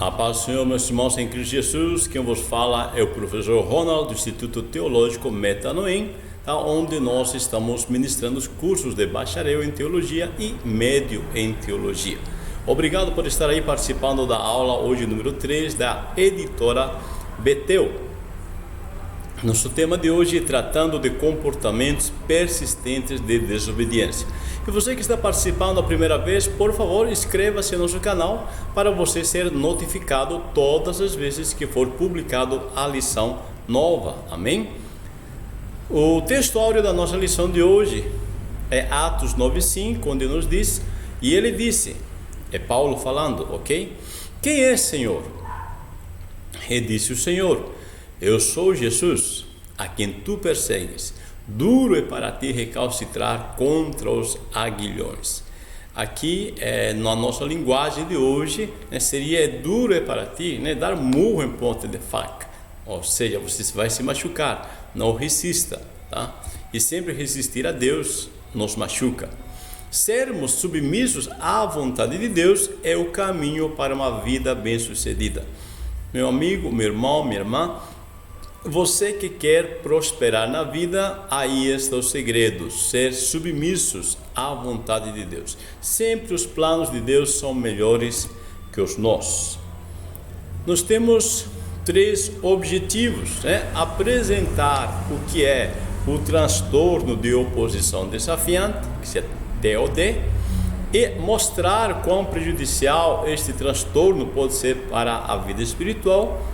A paz do Senhor, meus irmãos em Cristo Jesus. Quem vos fala é o professor Ronald, do Instituto Teológico Metanoim, onde nós estamos ministrando os cursos de bacharel em teologia e médio em teologia. Obrigado por estar aí participando da aula hoje número 3 da editora Betel. Nosso tema de hoje é tratando de comportamentos persistentes de desobediência. E você que está participando a primeira vez, por favor, inscreva-se no nosso canal para você ser notificado todas as vezes que for publicado a lição nova. Amém? O texto áureo da nossa lição de hoje é Atos 9:5, onde nos diz, e ele disse, é Paulo falando, ok? Quem é Senhor? E disse o Senhor, eu sou Jesus, a quem tu persegues. Duro é para ti recalcitrar contra os aguilhões. Aqui, na nossa linguagem de hoje, seria duro é para ti, dar murro em ponta de faca. Ou seja, você vai se machucar, não resista, tá? E sempre resistir a Deus nos machuca. Sermos submissos à vontade de Deus é o caminho para uma vida bem-sucedida. Meu amigo, meu irmão, minha irmã, você que quer prosperar na vida, aí está o segredo, ser submissos à vontade de Deus. Sempre os planos de Deus são melhores que os nossos. Nós temos 3 objetivos, apresentar o que é o transtorno de oposição desafiante, que é TOD, e mostrar quão prejudicial este transtorno pode ser para a vida espiritual,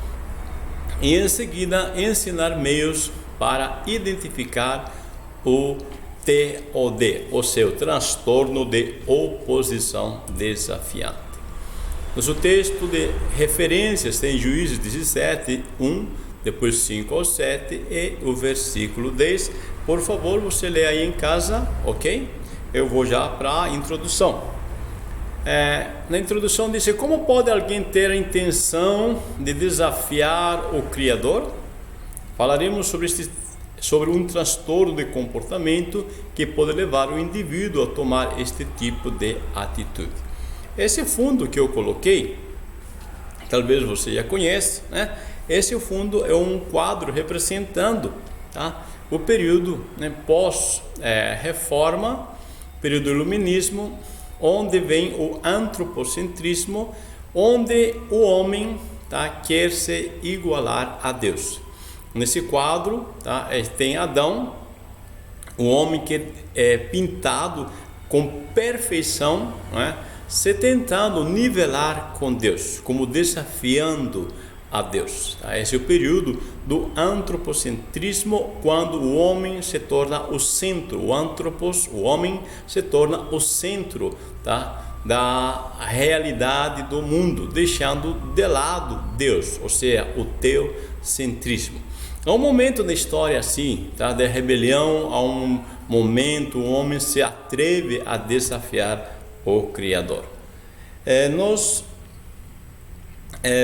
e em seguida ensinar meios para identificar o TOD, ou seja, o transtorno de oposição desafiante. Nosso texto de referências tem Juízes 17, 1, depois 5 ao 7 e o versículo 10. Por favor, você lê aí em casa, ok? Eu vou já para a introdução. Na introdução diz, como pode alguém ter a intenção de desafiar o Criador? Falaremos sobre um transtorno de comportamento que pode levar o indivíduo a tomar este tipo de atitude. Esse fundo que eu coloquei, talvez você já conheça, Esse fundo é um quadro representando, o período pós-reforma, período do iluminismo, onde vem o antropocentrismo, onde o homem quer se igualar a Deus. Nesse quadro tem Adão, o homem que é pintado com perfeição, se tentando nivelar com Deus, como desafiando a Deus. Esse é o período do antropocentrismo, quando o homem se torna o centro, o homem se torna o centro da realidade do mundo, deixando de lado Deus, ou seja, o teocentrismo. Há um momento na história assim, de rebelião, há um momento o homem se atreve a desafiar o Criador. Nós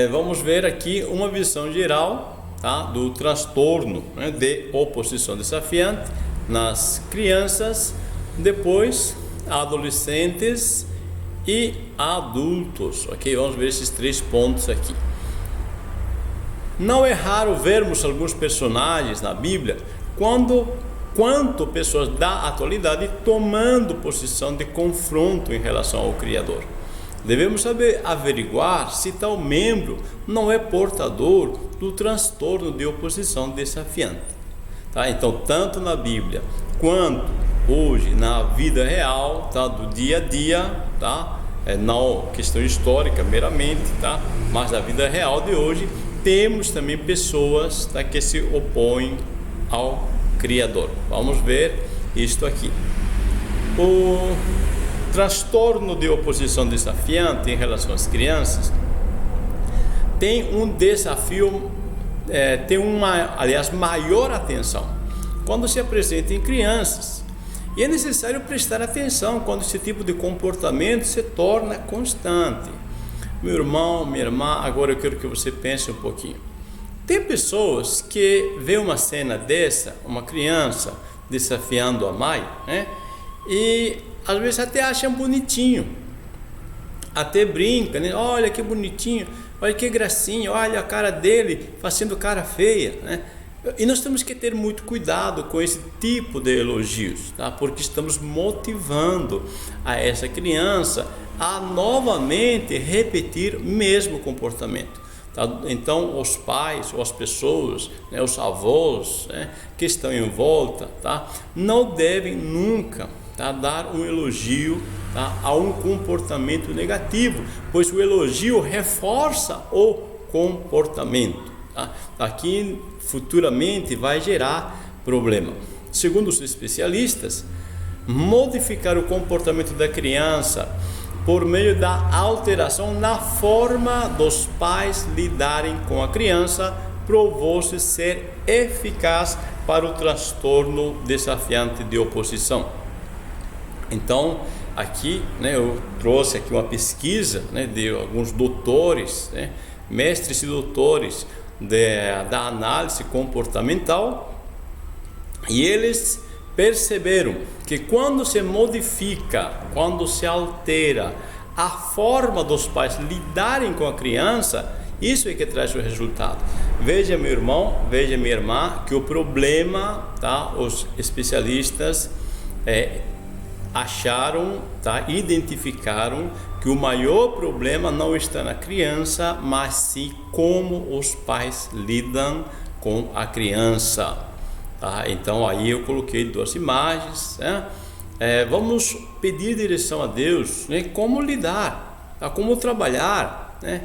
vamos ver aqui uma visão geral do transtorno de oposição desafiante nas crianças, depois adolescentes e adultos, ok? Vamos ver esses 3 pontos aqui. Não é raro vermos alguns personagens na Bíblia quanto pessoas da atualidade tomando posição de confronto em relação ao Criador. Devemos saber averiguar se tal membro não é portador do transtorno de oposição desafiante. Então, tanto na Bíblia quanto hoje na vida real, do dia a dia, não questão histórica meramente, mas na vida real de hoje, temos também pessoas que se opõem ao Criador. Vamos ver isto aqui. O transtorno de oposição desafiante em relação às crianças tem um desafio, maior atenção quando se apresenta em crianças, e é necessário prestar atenção quando esse tipo de comportamento se torna constante. Meu irmão, minha irmã, agora eu quero que você pense um pouquinho. Tem pessoas que vê uma cena dessa, uma criança desafiando a mãe, e às vezes até acham bonitinho, até brinca, né? Olha que bonitinho, olha que gracinha, olha a cara dele fazendo cara feia, né? E nós temos que ter muito cuidado com esse tipo de elogios, tá? Porque estamos motivando a essa criança a novamente repetir o mesmo comportamento. Tá? Então, os pais ou as pessoas, né, os avós, né, que estão em volta, tá, não devem nunca, tá, dar um elogio, tá, a um comportamento negativo, pois o elogio reforça o comportamento. Tá? Aqui futuramente vai gerar problema. Segundo os especialistas, modificar o comportamento da criança por meio da alteração na forma dos pais lidarem com a criança provou-se ser eficaz para o transtorno desafiante de oposição. Então, aqui, né, eu trouxe aqui uma pesquisa, né, de alguns doutores, né, mestres e doutores da análise comportamental, e eles perceberam que quando se modifica, quando se altera a forma dos pais lidarem com a criança, isso é que traz o resultado. Veja, meu irmão, veja, minha irmã, que o problema, tá, os especialistas acharam, tá, identificaram que o maior problema não está na criança, mas sim como os pais lidam com a criança. Tá? Então aí eu coloquei duas imagens, né? Vamos pedir direção a Deus, né? Como lidar, tá? Como trabalhar, né?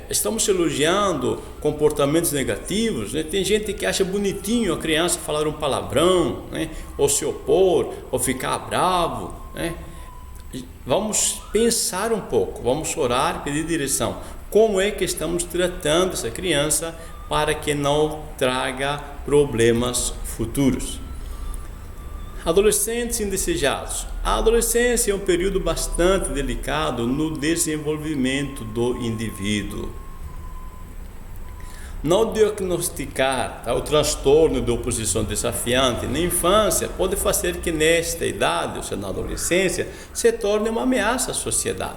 Estamos elogiando comportamentos negativos, né? Tem gente que acha bonitinho a criança falar um palavrão, né? Ou se opor, ou ficar bravo, né? Vamos pensar um pouco, vamos orar, pedir direção. Como é que estamos tratando essa criança para que não traga problemas futuros? Adolescentes indesejados. A adolescência é um período bastante delicado no desenvolvimento do indivíduo. Não diagnosticar, tá, o transtorno de oposição desafiante na infância pode fazer que nesta idade, ou seja, na adolescência, se torne uma ameaça à sociedade.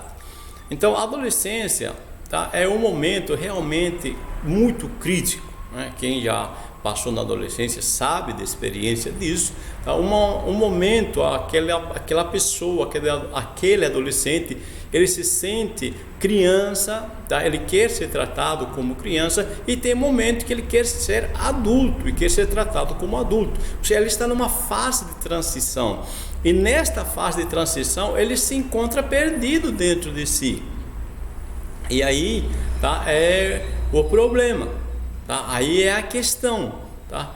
Então, a adolescência, tá, é um momento realmente muito crítico, né? Quem já passou na adolescência sabe da experiência disso. Tá? Um momento, aquela pessoa, aquele adolescente, ele se sente criança, tá? Ele quer ser tratado como criança, e tem momento que ele quer ser adulto e quer ser tratado como adulto. Ou seja, ele está numa fase de transição, e nesta fase de transição ele se encontra perdido dentro de si. E aí, tá, é o problema, tá? Aí é a questão, tá?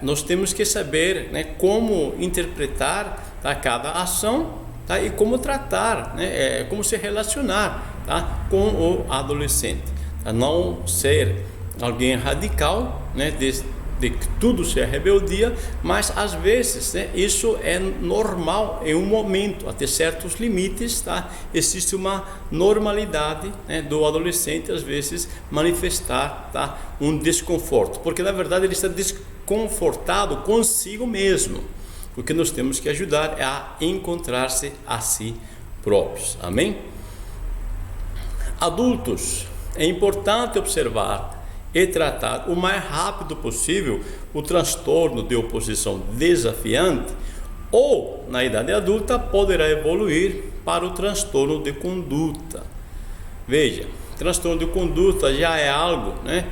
Nós temos que saber, né, como interpretar, tá, cada ação, tá, e como tratar, né, como se relacionar, tá, com o adolescente, tá? Não ser alguém radical, né, de que tudo seja rebeldia, mas às vezes, né, isso é normal em um momento, até certos limites, tá? Existe uma normalidade, né, do adolescente às vezes manifestar, tá, um desconforto, porque na verdade ele está desconfortado consigo mesmo. O que nós temos que ajudar é a encontrar-se a si próprios. Amém? Adultos, é importante observar e tratar o mais rápido possível o transtorno de oposição desafiante, ou na idade adulta poderá evoluir para o transtorno de conduta. Veja, transtorno de conduta já é algo, né,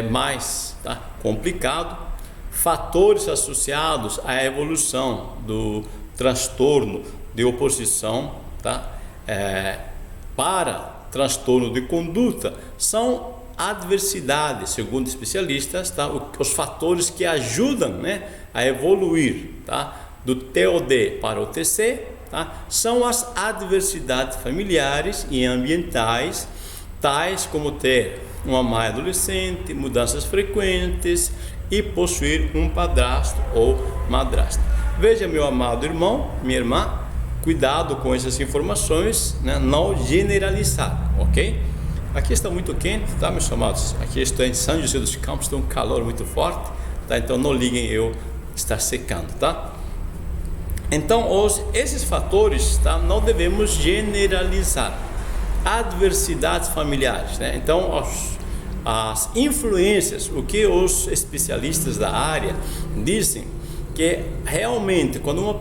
mais, tá, complicado. Fatores associados à evolução do transtorno de oposição, tá, para transtorno de conduta são adversidades, segundo especialistas, tá? Os fatores que ajudam, né, a evoluir, tá, do TOD para o TC, tá, são as adversidades familiares e ambientais, tais como ter uma mãe adolescente, mudanças frequentes e possuir um padrasto ou madrasta. Veja, meu amado irmão, minha irmã, cuidado com essas informações, né, não generalizar, ok? Aqui está muito quente, tá, meus amados? Aqui estou em São José dos Campos, tem um calor muito forte, tá? Então não liguem eu estar secando, tá? Então esses fatores, tá, não devemos generalizar. adversidades familiares, né? Então, as influências, o que os especialistas da área dizem, que realmente quando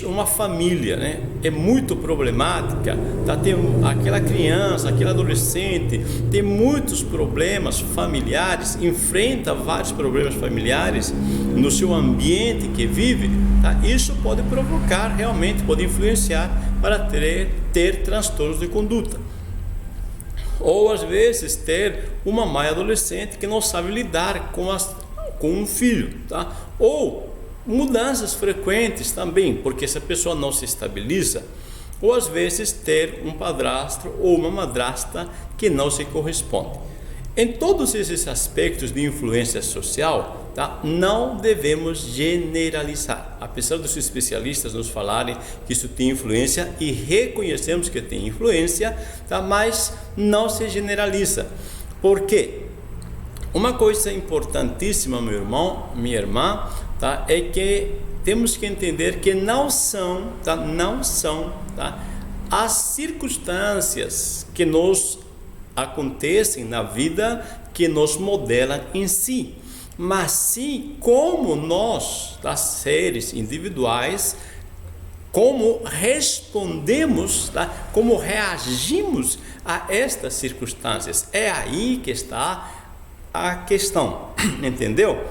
uma família, né, é muito problemática, tá, tem aquela criança, aquele adolescente tem muitos problemas familiares, enfrenta vários problemas familiares no seu ambiente que vive, tá, isso pode provocar realmente, pode influenciar para ter transtornos de conduta. Ou às vezes ter uma mãe adolescente que não sabe lidar com um filho, tá? Ou mudanças frequentes também, porque essa pessoa não se estabiliza. Ou às vezes ter um padrasto ou uma madrasta que não se corresponde. Em todos esses aspectos de influência social, tá, não devemos generalizar. Apesar dos especialistas nos falarem que isso tem influência e reconhecemos que tem influência, tá, mas não se generaliza. Por quê? Uma coisa importantíssima, meu irmão, minha irmã, tá, é que temos que entender que não são as circunstâncias que nos acontecem na vida que nos modelam em si, mas sim como nós, tá, seres individuais, como respondemos, tá, como reagimos a estas circunstâncias. É aí que está a questão, entendeu?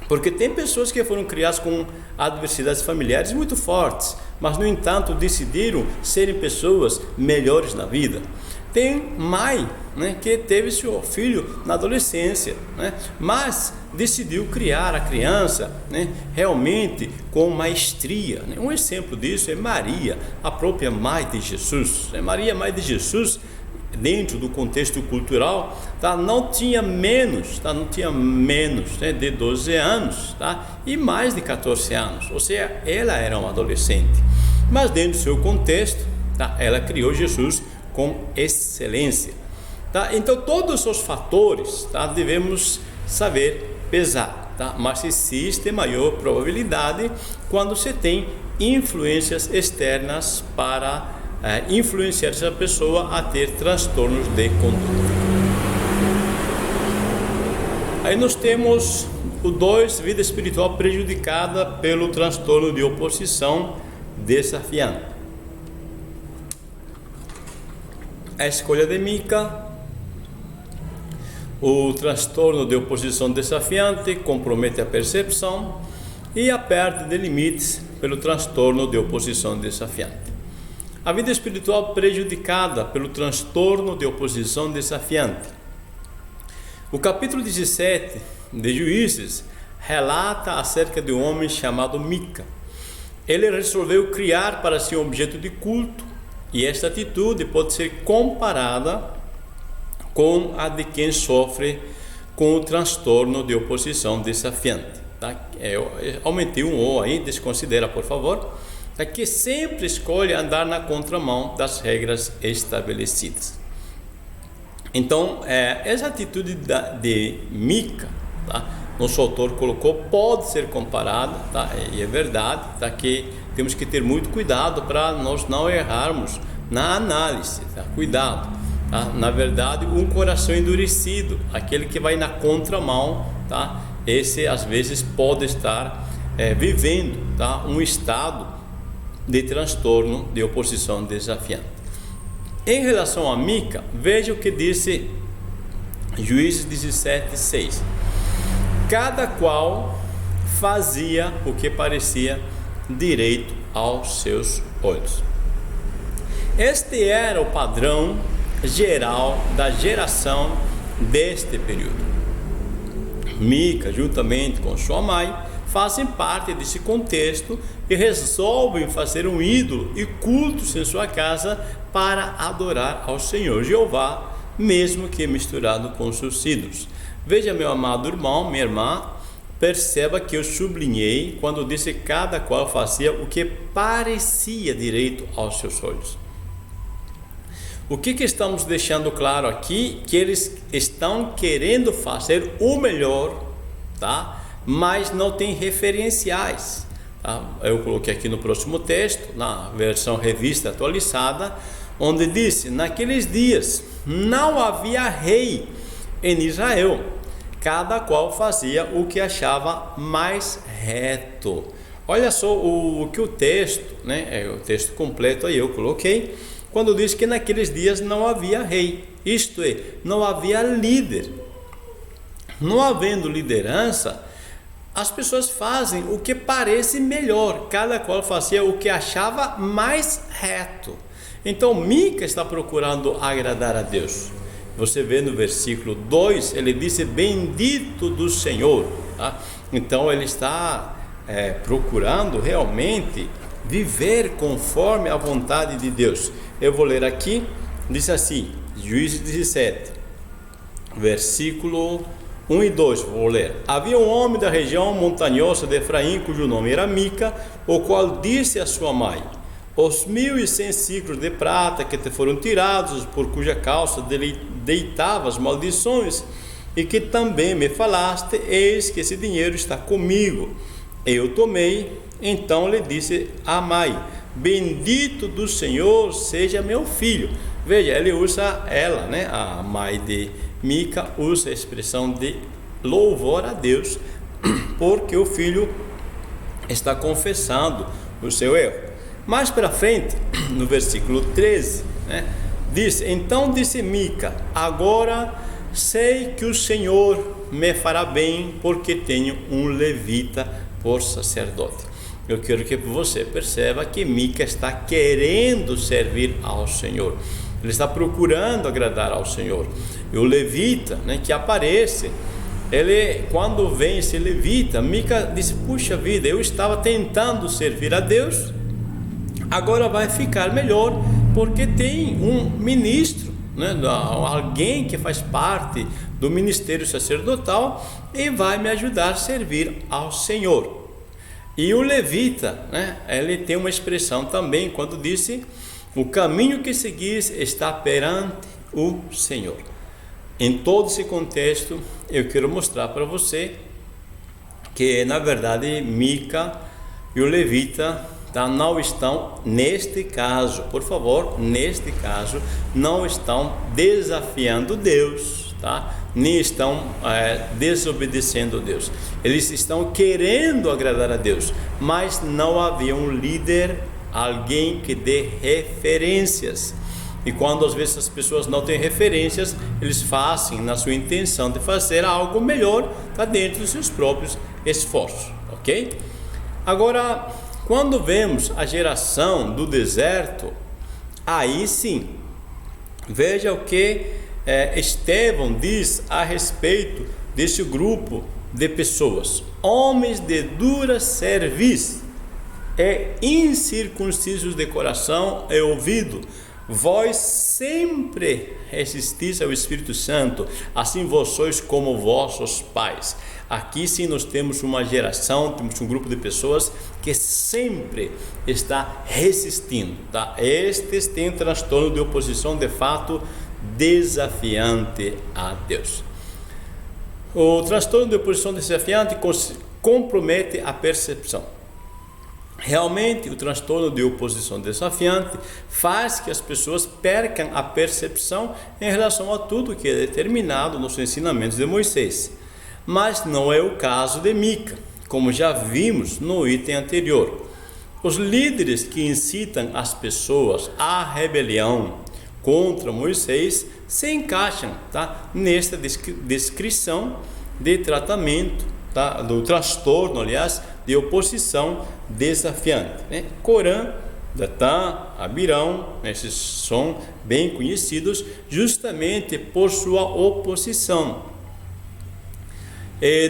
Porque tem pessoas que foram criadas com adversidades familiares muito fortes, mas no entanto decidiram serem pessoas melhores na vida. Tem mãe, né, que teve seu filho na adolescência, né, mas decidiu criar a criança, né, realmente com maestria, né? Um exemplo disso é Maria, a própria mãe de Jesus. Maria, mãe de Jesus, dentro do contexto cultural, tá, não tinha menos, né, de 12 anos, tá, e mais de 14 anos, ou seja, ela era uma adolescente, mas dentro do seu contexto, tá, ela criou Jesus com excelência, tá? Então todos os fatores, tá, devemos saber pesar, tá? Mas existe maior probabilidade quando se tem influências externas para influenciar essa pessoa a ter transtornos de conduta. Aí nós temos o 2, vida espiritual prejudicada pelo transtorno de oposição desafiante. A escolha de Mica, o transtorno de oposição desafiante compromete a percepção e a perda de limites pelo transtorno de oposição desafiante. A vida espiritual prejudicada pelo transtorno de oposição desafiante. O capítulo 17 de Juízes relata acerca de um homem chamado Mica. Ele resolveu criar para si um objeto de culto, e esta atitude pode ser comparada com a de quem sofre com o transtorno de oposição desafiante. Tá? Eu aumentei um O aí, desconsidera por favor. Tá? Que sempre escolhe andar na contramão das regras estabelecidas. Então, essa atitude de Mica, tá? Nosso autor colocou, pode ser comparada, tá? E é verdade, tá? Que temos que ter muito cuidado para nós não errarmos na análise, tá? Cuidado, tá? Na verdade, um coração endurecido, aquele que vai na contramão, tá? Esse às vezes pode estar vivendo, tá? Um estado de transtorno de oposição desafiante. Em relação a Mica, veja o que disse Juízes 17:6. Cada qual fazia o que parecia direito aos seus olhos. Este era o padrão geral da geração deste período. Mica, juntamente com sua mãe, fazem parte desse contexto e resolvem fazer um ídolo e cultos em sua casa para adorar ao Senhor Jeová, mesmo que misturado com seus ídolos. Veja, meu amado irmão, minha irmã, perceba que eu sublinhei quando disse cada qual fazia o que parecia direito aos seus olhos. O que estamos deixando claro aqui? Que eles estão querendo fazer o melhor, tá? Mas não tem referenciais, tá? Eu coloquei aqui no próximo texto, na versão revista atualizada, onde disse: naqueles dias não havia rei em Israel, cada qual fazia o que achava mais reto. Olha só o que o texto, o texto completo aí eu coloquei, quando diz que naqueles dias não havia rei, isto é, não havia líder. Não havendo liderança, as pessoas fazem o que parece melhor, cada qual fazia o que achava mais reto. Então Mica está procurando agradar a Deus. Você vê no versículo 2, ele disse: bendito do Senhor. Tá? Então ele está procurando realmente viver conforme a vontade de Deus. Eu vou ler aqui, diz assim, Juízes 17, versículo 1 e 2, vou ler. Havia um homem da região montanhosa de Efraim, cujo nome era Mica, o qual disse a sua mãe: os 1.100 ciclos de prata que te foram tirados, por cuja causa deitavas maldições, e que também me falaste, eis que esse dinheiro está comigo. Eu tomei. Então lhe disse a mãe: bendito do Senhor seja meu filho. Veja, ele usa ela, a mãe de Mica usa a expressão de louvor a Deus, porque o filho está confessando o seu erro. Mais para frente, no versículo 13, diz: então disse Mica: agora sei que o Senhor me fará bem, porque tenho um levita por sacerdote. Eu quero que você perceba que Mica está querendo servir ao Senhor. Ele está procurando agradar ao Senhor. E o levita, que aparece, quando vem esse levita, Mica diz: puxa vida, eu estava tentando servir a Deus, agora vai ficar melhor, porque tem um ministro, alguém que faz parte do ministério sacerdotal e vai me ajudar a servir ao Senhor. E o levita, ele tem uma expressão também, quando disse: o caminho que seguis está perante o Senhor. Em todo esse contexto, eu quero mostrar para você que, na verdade, Mica e o levita não estão, neste caso, por favor, neste caso, não estão desafiando Deus, nem estão desobedecendo a Deus. Eles estão querendo agradar a Deus, mas não havia um líder, alguém que dê referências. E quando às vezes as pessoas não têm referências, eles fazem na sua intenção de fazer algo melhor, dentro dos seus próprios esforços, ok? Agora, quando vemos a geração do deserto, aí sim, veja o que Estevão diz a respeito desse grupo de pessoas: homens de dura cerviz e incircuncisos de coração e ouvido, vós sempre resistis ao Espírito Santo, assim vós sois como vossos pais. Aqui sim nós temos uma geração, temos um grupo de pessoas que sempre está resistindo, Estes têm transtorno de oposição de fato desafiante a Deus. O transtorno de oposição desafiante compromete a percepção. Realmente, o transtorno de oposição desafiante faz que as pessoas percam a percepção em relação a tudo que é determinado nos ensinamentos de Moisés. Mas não é o caso de Mica, como já vimos no item anterior. Os líderes que incitam as pessoas à rebelião contra Moisés se encaixam nesta descrição de tratamento, do transtorno, aliás, de oposição desafiante. Corã, Datã, Abirão, esses são bem conhecidos justamente por sua oposição.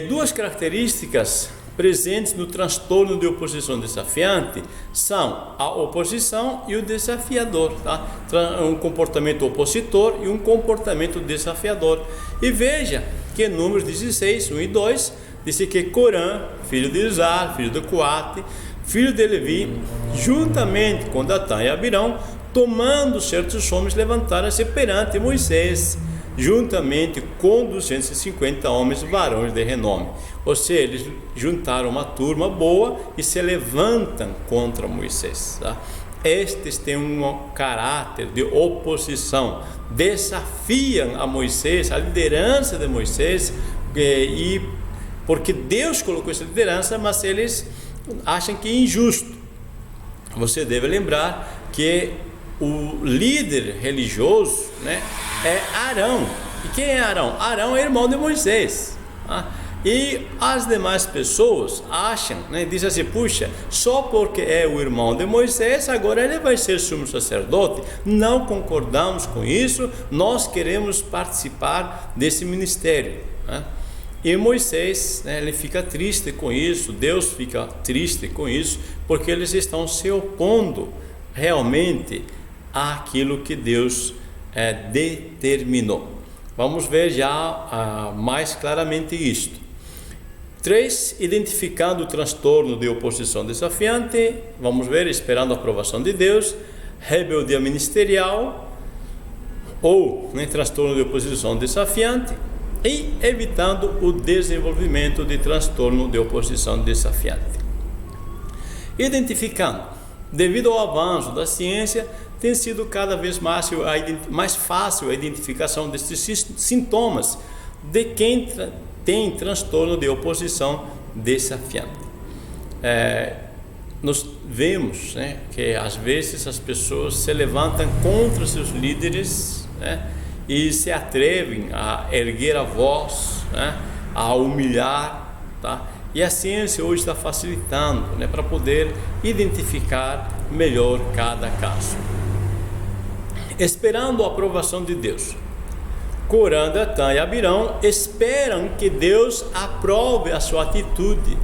Duas características presentes no transtorno de oposição desafiante são a oposição e o desafiador, um comportamento opositor e um comportamento desafiador. E veja que em Números 16, 1 e 2, disse que Corã, filho de Izar, filho de Coate, filho de Levi, juntamente com Datã e Abirão, tomando certos homens, levantaram-se perante Moisés, juntamente com 250 homens varões de renome. Ou seja, eles juntaram uma turma boa e se levantam contra Moisés. estes têm um caráter de oposição, desafiam a Moisés, a liderança de Moisés, e porque Deus colocou essa liderança, mas eles acham que é injusto. Você deve lembrar que o líder religioso, né, é Arão. E quem é Arão? Arão é irmão de Moisés. E as demais pessoas acham, né, dizem assim: puxa, só porque é o irmão de Moisés, agora ele vai ser sumo sacerdote. Não concordamos com isso, nós queremos participar desse ministério, né? E Moisés, né, ele fica triste com isso, Deus fica triste com isso, porque eles estão se opondo realmente àquilo que Deus determinou. Vamos ver já mais claramente isto. 3. Identificando o transtorno de oposição desafiante. Vamos ver, esperando a aprovação de Deus. Rebeldia ministerial ou, né, transtorno de oposição desafiante. E evitando o desenvolvimento de transtorno de oposição desafiante. Identificando, devido ao avanço da ciência, tem sido cada vez mais fácil a identificação desses sintomas de quem tem transtorno de oposição desafiante. Nós vemos, né, que às vezes as pessoas se levantam contra seus líderes, né, e se atrevem a erguer a voz, né, a humilhar, tá? E a ciência hoje está facilitando, né, para poder identificar melhor cada caso. Esperando a aprovação de Deus, Corã, Datã e Abirão esperam que Deus aprove a sua atitude.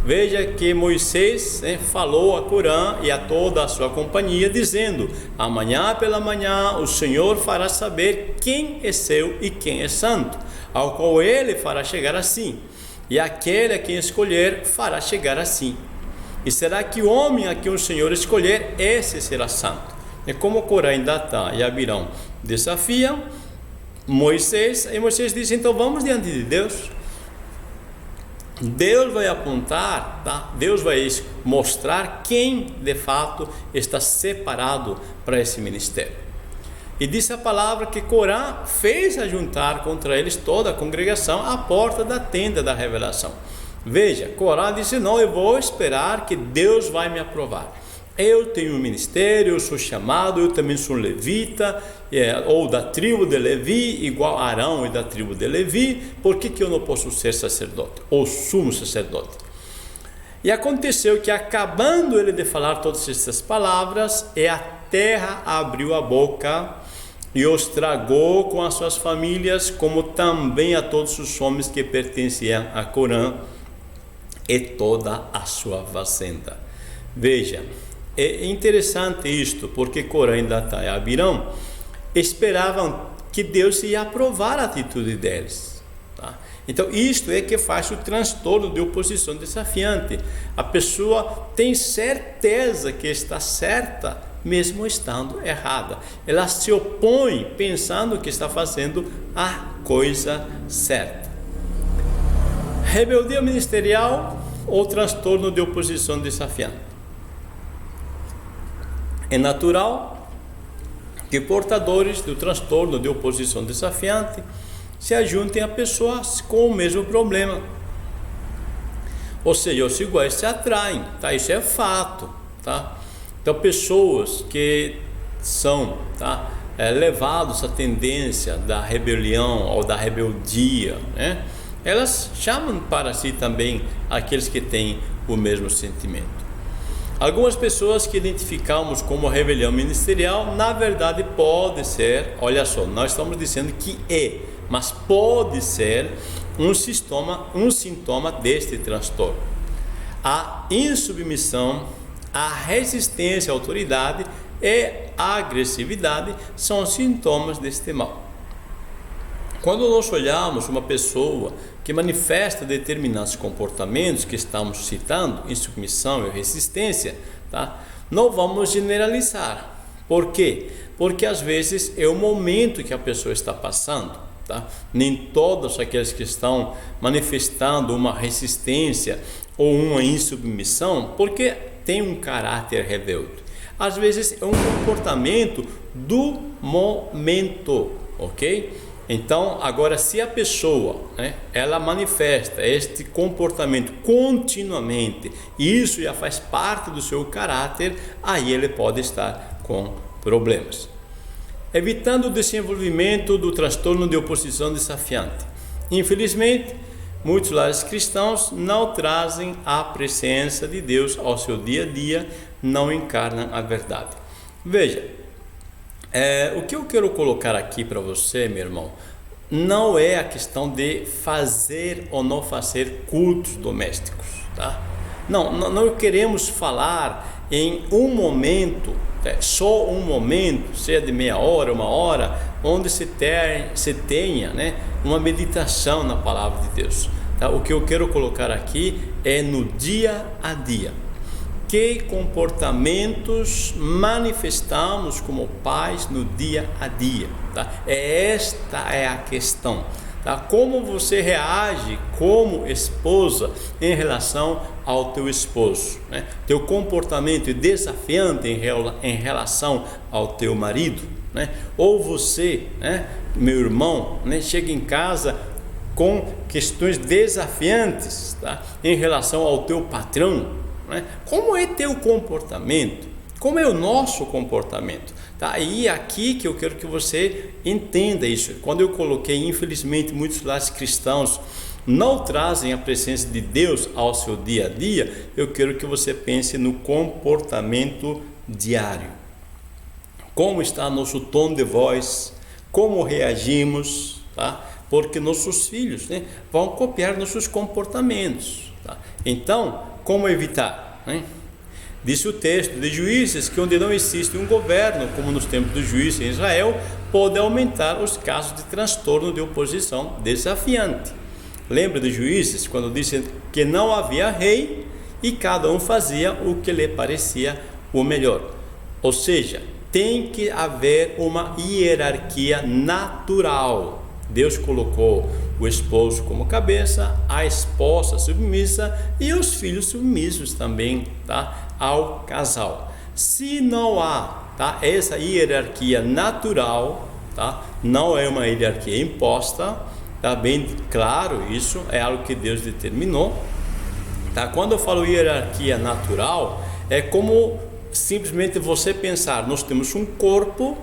Veja que Moisés, né, falou a Corã e a toda a sua companhia, dizendo: amanhã pela manhã o Senhor fará saber quem é seu e quem é santo, ao qual ele fará chegar assim, e aquele a quem escolher fará chegar assim. E será que o homem a quem o Senhor escolher, esse será santo. E como Corã, Datã e Abirão desafiam Moisés, e Moisés diz: então vamos diante de Deus. Deus vai apontar, tá? Deus vai mostrar quem de fato está separado para esse ministério. E disse a palavra que Corã fez ajuntar contra eles toda a congregação à porta da tenda da revelação. Veja, Corã disse: não, eu vou esperar que Deus vai me aprovar. Eu tenho um ministério, eu sou chamado, eu também sou levita, ou da tribo de Levi, igual Arão e da tribo de Levi, por que eu não posso ser sacerdote, ou sumo sacerdote? E aconteceu que, acabando ele de falar todas essas palavras, a terra abriu a boca e os tragou com as suas famílias, como também a todos os homens que pertenciam a Corã e toda a sua fazenda. Veja, é interessante isto, porque Corã, Datã e Abirão esperavam que Deus ia aprovar a atitude deles, tá? Então isto é que faz o transtorno de oposição desafiante. A pessoa tem certeza que está certa, mesmo estando errada. Ela se opõe pensando que está fazendo a coisa certa. Rebeldia ministerial ou transtorno de oposição desafiante. É natural que portadores do transtorno de oposição desafiante se ajuntem a pessoas com o mesmo problema. Ou seja, os iguais se atraem, tá? Isso é fato, tá? Então, pessoas que são, tá, levados à tendência da rebelião ou da rebeldia, né, elas chamam para si também aqueles que têm o mesmo sentimento. Algumas pessoas que identificamos como rebelião ministerial, na verdade pode ser, olha só, nós estamos dizendo que mas pode ser um sintoma deste transtorno. A insubmissão, a resistência à autoridade e a agressividade são sintomas deste mal. Quando nós olhamos uma pessoa que manifesta determinados comportamentos que estamos citando, insubmissão e resistência, tá? Não vamos generalizar. Por quê? Porque às vezes é o momento que a pessoa está passando, tá? Nem todos aqueles que estão manifestando uma resistência ou uma insubmissão, porque tem um caráter rebelde. Às vezes é um comportamento do momento, ok? Então, agora, se a pessoa, ela manifesta este comportamento continuamente, e isso já faz parte do seu caráter, aí ele pode estar com problemas. Evitando o desenvolvimento do transtorno de oposição desafiante. Infelizmente, muitos lares cristãos não trazem a presença de Deus ao seu dia a dia, não encarnam a verdade. Veja, o que eu quero colocar aqui para você, meu irmão, não é a questão de fazer ou não fazer cultos domésticos, tá? Não queremos falar em um momento, só um momento, seja de meia hora, uma hora, onde se tenha uma meditação na palavra de Deus, tá? O que eu quero colocar aqui é no dia a dia. Que comportamentos manifestamos como pais no dia a dia, tá? Esta é a questão, tá? Como você reage como esposa em relação ao teu esposo, Teu comportamento é desafiante em relação ao teu marido, Ou você, meu irmão, chega em casa com questões desafiantes, tá? Em relação ao teu patrão. Como é teu comportamento? Como é o nosso comportamento? Tá? E aqui que eu quero que você entenda isso. Quando eu coloquei, infelizmente, muitos lares cristãos não trazem a presença de Deus ao seu dia a dia, eu quero que você pense no comportamento diário. Como está nosso tom de voz? Como reagimos? Tá? Porque nossos filhos vão copiar nossos comportamentos. Tá? Então, como evitar? Disse o texto de Juízes que onde não existe um governo, como nos tempos dos juízes em Israel, pode aumentar os casos de transtorno de oposição desafiante. Lembra de Juízes, quando disse que não havia rei e cada um fazia o que lhe parecia o melhor. Ou seja, tem que haver uma hierarquia natural. Deus colocou o esposo como cabeça, a esposa submissa e os filhos submissos também, tá? Ao casal. Se não há, tá? Essa hierarquia natural, tá? Não é uma hierarquia imposta, tá? Bem claro, isso é algo que Deus determinou, tá? Quando eu falo hierarquia natural, é como simplesmente você pensar, nós temos um corpo,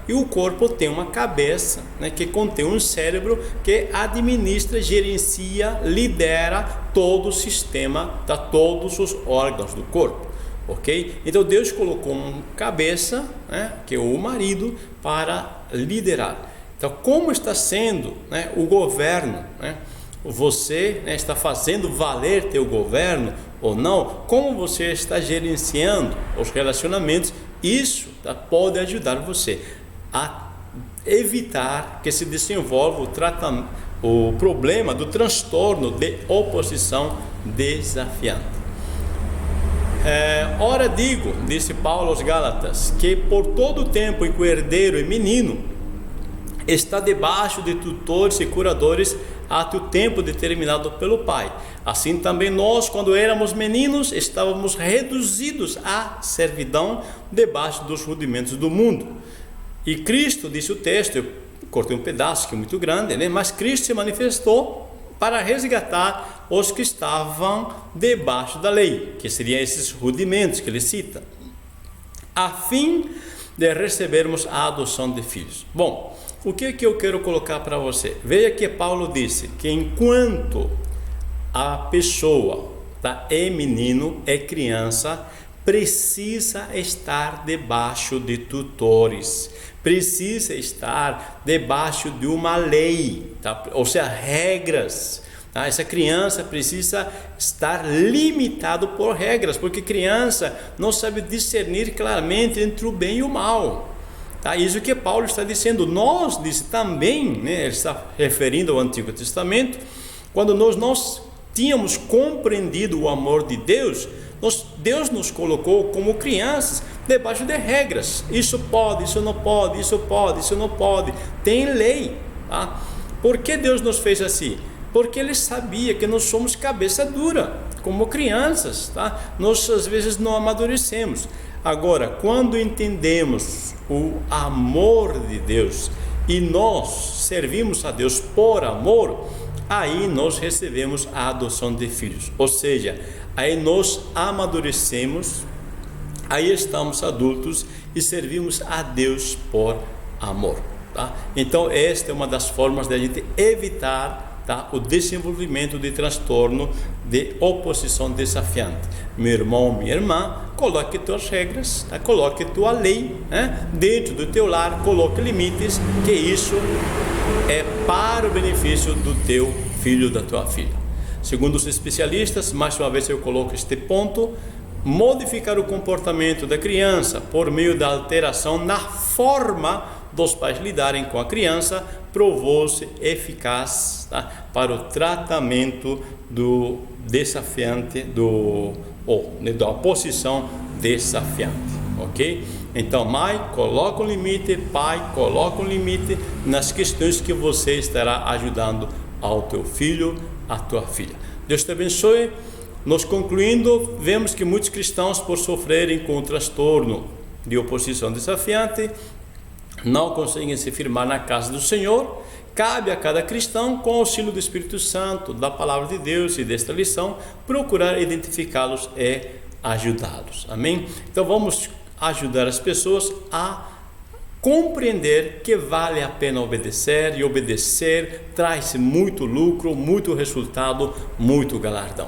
e o corpo tem uma cabeça, que contém um cérebro que administra, gerencia, lidera todo o sistema, todos os órgãos do corpo, ok? Então Deus colocou uma cabeça, que é o marido, para liderar. Então, como está sendo o governo? Você está fazendo valer teu governo ou não? Como você está gerenciando os relacionamentos? Isso pode ajudar você a evitar que se desenvolva o problema do transtorno de oposição desafiante. Ora digo, disse Paulo aos Gálatas, que por todo o tempo em que o herdeiro é menino, está debaixo de tutores e curadores até o tempo determinado pelo Pai. Assim também nós, quando éramos meninos, estávamos reduzidos à servidão debaixo dos rudimentos do mundo. E Cristo, disse o texto, eu cortei um pedaço que é muito grande, mas Cristo se manifestou para resgatar os que estavam debaixo da lei, que seriam esses rudimentos que ele cita, a fim de recebermos a adoção de filhos. Bom, o que eu quero colocar para você? Veja que Paulo disse que enquanto a pessoa é menino, é criança, precisa estar debaixo de tutores, precisa estar debaixo de uma lei, ou seja, regras. Essa criança precisa estar limitado por regras, porque criança não sabe discernir claramente entre o bem e o mal. Isso que Paulo está dizendo. Nós, disse também, ele está referindo ao Antigo Testamento, quando nós não tínhamos compreendido o amor de Deus, Deus nos colocou como crianças debaixo de regras. Isso pode, isso não pode, isso pode, isso não pode. Tem lei. Por que Deus nos fez assim? Porque Ele sabia que nós somos cabeça dura, como crianças. Nós às vezes não amadurecemos. Agora, quando entendemos o amor de Deus e nós servimos a Deus por amor, aí nós recebemos a adoção de filhos, ou seja, aí nós amadurecemos, aí estamos adultos e servimos a Deus por amor, tá? Então esta é uma das formas de a gente evitar, tá, o desenvolvimento de transtorno de oposição desafiante. Meu irmão, minha irmã, coloque tuas regras, tá? Coloque tua lei, né, dentro do teu lar, coloque limites, que isso é para o benefício do teu filho, da tua filha. Segundo os especialistas, mais uma vez eu coloco este ponto: modificar o comportamento da criança por meio da alteração na forma dos pais lidarem com a criança provou-se eficaz, tá, para o tratamento do desafiante, da oposição desafiante, ok? Então, mãe, coloca um limite, pai, coloca um limite nas questões que você estará ajudando ao teu filho, à tua filha. Deus te abençoe. Nós concluindo, vemos que muitos cristãos, por sofrerem com o transtorno de oposição desafiante, não conseguem se firmar na casa do Senhor. Cabe a cada cristão, com o auxílio do Espírito Santo, da Palavra de Deus e desta lição, procurar identificá-los e ajudá-los. Amém? Então vamos ajudar as pessoas a compreender que vale a pena obedecer, e obedecer traz muito lucro, muito resultado, muito galardão.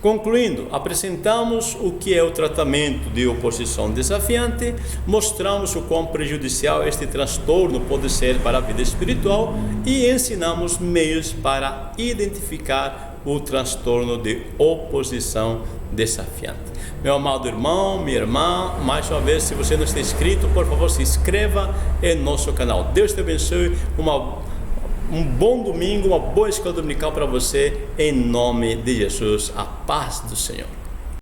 Concluindo, apresentamos o que é o tratamento de oposição desafiante, mostramos o quão prejudicial este transtorno pode ser para a vida espiritual e ensinamos meios para identificar o transtorno de oposição desafiante. Meu amado irmão, minha irmã, mais uma vez, se você não está inscrito, por favor, se inscreva em nosso canal. Deus te abençoe, um bom domingo, uma boa escola dominical para você, em nome de Jesus. A paz do Senhor.